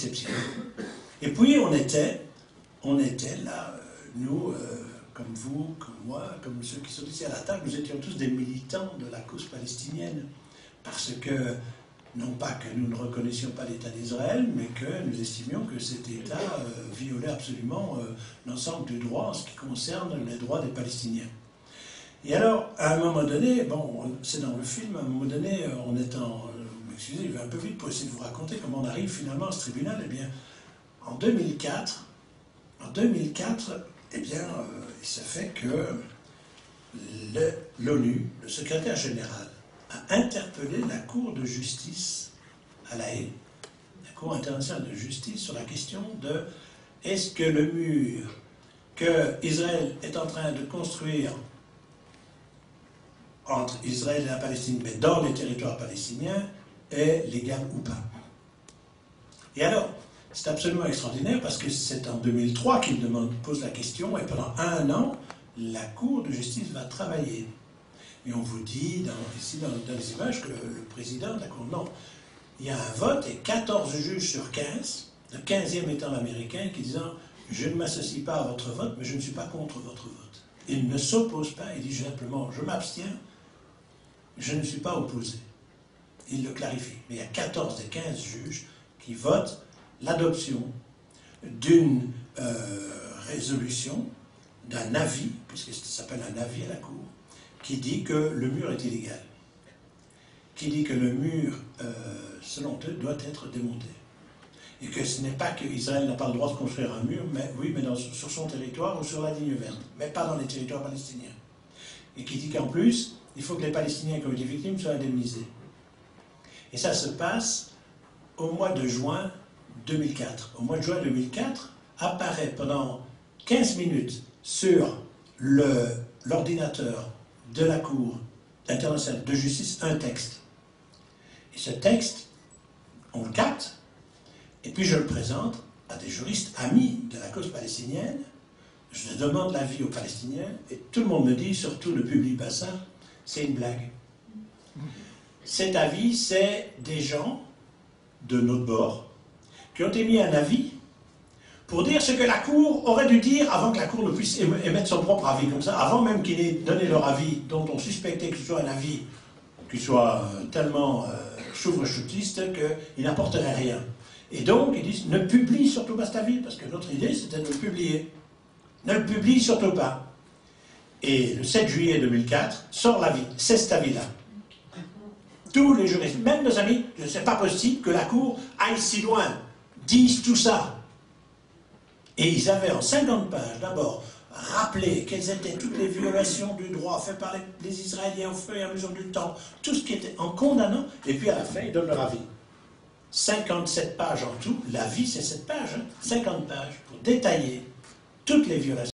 exceptionnel. Et puis on était là, nous, comme vous, comme moi, comme ceux qui sont ici à la table, nous étions tous des militants de la cause palestinienne. Parce que, non pas que nous ne reconnaissions pas l'État d'Israël, mais que nous estimions que cet État violait absolument l'ensemble du droit en ce qui concerne les droits des Palestiniens. Et alors, à un moment donné, bon, c'est dans le film, à un moment donné, on est en... excusez, je vais un peu vite pour essayer de vous raconter comment on arrive finalement à ce tribunal. Eh bien, en 2004, eh bien, il se fait que l'ONU, le secrétaire général, a interpellé la Cour de justice à La Haye, la Cour internationale de justice, sur la question de est-ce que le mur que Israël est en train de construire entre Israël et la Palestine, mais dans les territoires palestiniens, est légal ou pas. Et alors, c'est absolument extraordinaire parce que c'est en 2003 qu'il pose la question et pendant un an, la Cour de justice va travailler. Et on vous dit, ici dans les images, que le président de la Cour, non, il y a un vote et 14 juges sur 15, le 15e étant l'américain, qui disant « je ne m'associe pas à votre vote, mais je ne suis pas contre votre vote ». Il ne s'oppose pas, il dit simplement « je m'abstiens, je ne suis pas opposé ». Il le clarifie. Mais il y a 14 des 15 juges qui votent l'adoption d'une résolution, d'un avis, puisque ça s'appelle un avis à la Cour, qui dit que le mur est illégal, qui dit que le mur, selon eux, doit être démonté. Et que ce n'est pas qu'Israël n'a pas le droit de construire un mur, mais oui, mais sur son territoire ou sur la ligne verte, mais pas dans les territoires palestiniens. Et qui dit qu'en plus, il faut que les Palestiniens qui ont été victimes soient indemnisés. Et ça se passe au mois de juin 2004. Au mois de juin 2004, apparaît pendant 15 minutes sur l'ordinateur de la Cour internationale de justice un texte. Et ce texte, on le capte, et puis je le présente à des juristes amis de la cause palestinienne. Je demande l'avis aux Palestiniens, et tout le monde me dit, surtout le public bassin, c'est une blague. Cet avis, c'est des gens de notre bord qui ont émis un avis pour dire ce que la Cour aurait dû dire avant que la Cour ne puisse émettre son propre avis comme ça, avant même qu'ils aient donné leur avis, dont on suspectait que ce soit un avis qui soit tellement chauve-choutiste qu'il n'apporterait rien. Et donc, ils disent, ne publie surtout pas cet avis, parce que notre idée, c'était de le publier. Ne le publie surtout pas. Et le 7 juillet 2004, sort l'avis. C'est cet avis-là. Tous les juristes, même nos amis, ce n'est pas possible que la Cour aille si loin, disent tout ça. Et ils avaient en 50 pages, d'abord, rappelé quelles étaient toutes les violations du droit faites par les Israéliens au fur et à mesure du temps, tout ce qui était en condamnant, et puis à la fin, ils donnent leur avis. 57 pages en tout, l'avis c'est 7 pages, hein, 50 pages, pour détailler toutes les violations.